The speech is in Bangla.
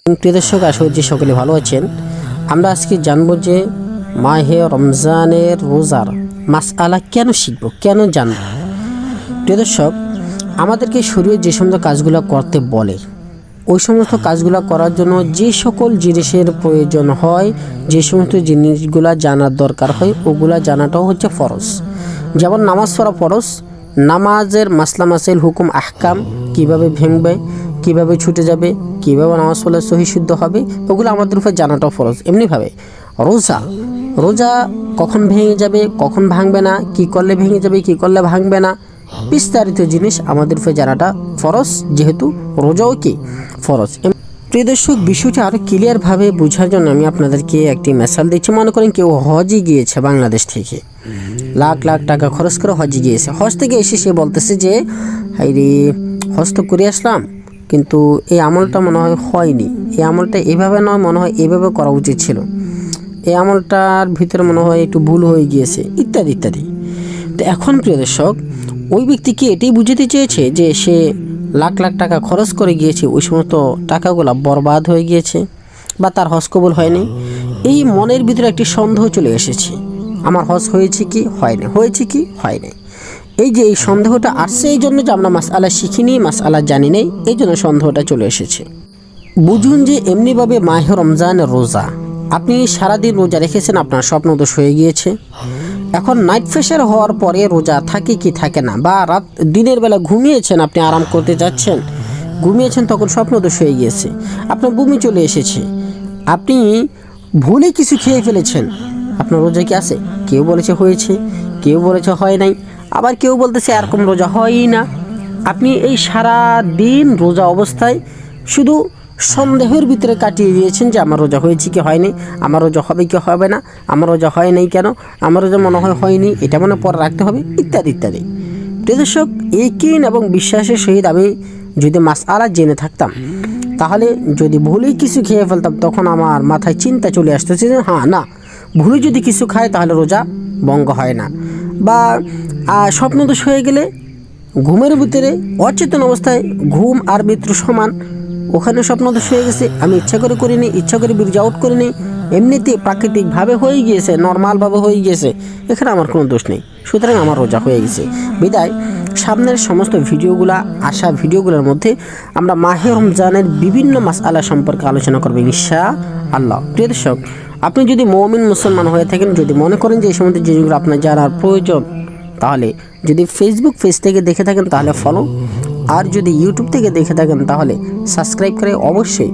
প্রিয় দর্শক, আশা করছি সকলে ভালো আছেন। আমরা আজকে জানবো যে মাহে রমজানের রোজার মাসআলা কেন শিখবো, কেন জানবো। প্রিয় দর্শক, আমাদেরকে শরীরে যে সমস্ত কাজগুলো করতে বলে ওই সমস্ত কাজগুলো করার জন্য যে সকল জিনিসের প্রয়োজন হয়, যে সমস্ত জিনিসগুলো জানার দরকার হয়, ওগুলা জানাটাও হচ্ছে ফরজ। যেমন নামাজ পড়া ফরজ, নামাজের মাসলা মাসাইল হুকুম আহকাম, কিভাবে ভেঙবে, কিভাবে ছুটে যাবে, কিভাবে নামাজ পড়লে সহি শুদ্ধ হবে, ওগুলো আমাদের উপর জানাটাও ফরজ। এমনিভাবে রোজা কখন ভেঙে যাবে, কখন ভাঙবে না, কি করলে ভেঙে যাবে, কি করলে ভাঙবে না, বিস্তারিত জিনিস আমাদের উপর জানাটা ফরজ, যেহেতু রোজাও কি ফরজ। প্রিয় দর্শক, বিষয়টা আরও ক্লিয়ারভাবে বোঝার জন্য আমি আপনাদেরকে একটি মেসাল দিচ্ছি। মনে করেন কেউ হজে গিয়েছে, বাংলাদেশ থেকে লাখ লাখ টাকা খরচ করে হজে গিয়েছে। হজ থেকে এসে সে বলতেছে যে হাই রে, হজ তো করে আসলাম, কিন্তু এই আমলটা মনে হয় হয়নি, এই আমলটা এভাবে নয়, মনে হয় এভাবে করা উচিত ছিল, এই আমলটার ভিতরে মনে হয় একটু ভুল হয়ে গিয়েছে, ইত্যাদি ইত্যাদি। তো এখন প্রিয় দর্শক, ওই ব্যক্তিকে এটাই বুঝাতে চেয়েছে যে সে লাখ লাখ টাকা খরচ করে গিয়েছে, ওই সমস্ত টাকাগুলো বরবাদ হয়ে গিয়েছে বা তার হজ কবুল হয়নি। এই মনের ভিতরে একটি সন্দেহ চলে এসেছে, আমার হজ হয়েছে কি হয়নি, হয়েছে কি হয়নি। এই যে এই সন্দেহটা আসছে, এই জন্য যে আমরা মাসআলা শিখিনি, মাসআলা জানি নেই, এই জন্য সন্দেহটা চলে এসেছে। বুঝুন যে এমনিভাবে মাহে রমজানের রোজা, আপনি সারাদিন রোজা রেখেছেন, আপনার স্বপ্নদোষ হয়ে গিয়েছে। এখন নাইট প্রেশার হওয়ার পরে রোজা থাকে কি থাকে না, বা দিনের বেলা ঘুমিয়েছেন, আপনি আরাম করতে যাচ্ছেন, ঘুমিয়েছেন, তখন স্বপ্নদোষ হয়ে গিয়েছে, আপনার বমি চলে এসেছে, আপনি ভুলে কিছু খেয়ে ফেলেছেন, আপনার রোজা কি আছে? কেউ বলেছে হয়েছে, কেউ বলেছে হয় নাই, আবার কেউ বলতেছে এরকম রোজা হয়ই না। আপনি এই সারা দিন রোজা অবস্থায় শুধু সন্দেহের ভিতরে কাটিয়ে দিয়েছেন যে আমার রোজা হয়েছে কি হয়নি, আমার রোজা হবে কি হবে না, আমার রোজা হয় নাই কেন, আমার রোজা মনে হয় হয়নি, এটা মনে পরে রাখতে হবে, ইত্যাদি ইত্যাদি। প্রিয় দর্শক, ইয়াকিন এবং বিশ্বাসের সহিত আমি যদি মাসআলা জেনে থাকতাম, তাহলে যদি ভুলেই কিছু খেয়ে ফেলতাম, তখন আমার মাথায় চিন্তা চলে আসতেছে যে হ্যাঁ না, ভুলে যদি কিছু খায় তাহলে রোজা ভঙ্গ হয় না। বা স্বপ্নদোষ হয়ে গেলে ঘুমের ভিতরে অচেতন অবস্থায়, ঘুম আর মৃত্যু সমান, ওখানে স্বপ্নদোষ হয়ে গেছে, আমি ইচ্ছা করে করিনি, ইচ্ছা করে বীর্য আউট করিনি, এমনিতে প্রাকৃতিকভাবে হয়ে গিয়েছে, নর্মালভাবে হয়ে গিয়েছে, এখানে আমার কোনো দোষ নেই, সুতরাং আমার রোজা হয়ে গেছে। বিদায় সামনের সমস্ত ভিডিওগুলো, আসা ভিডিওগুলোর মধ্যে আমরা মাহে রমজানের বিভিন্ন মাসআলা সম্পর্কে আলোচনা করবো ইনশাআল্লাহ। প্রিয় দর্শক, আপনি যদি মুমিন মুসলমান হয়ে থাকেন, যদি মনে করেন যে এই সমস্ত জিনিসগুলো আপনার জানার প্রয়োজন, তাহলে যদি ফেসবুক পেজ থেকে দেখে থাকেন তাহলে ফলো, আর যদি ইউটিউব থেকে দেখে থাকেন তাহলে সাবস্ক্রাইব করে অবশ্যই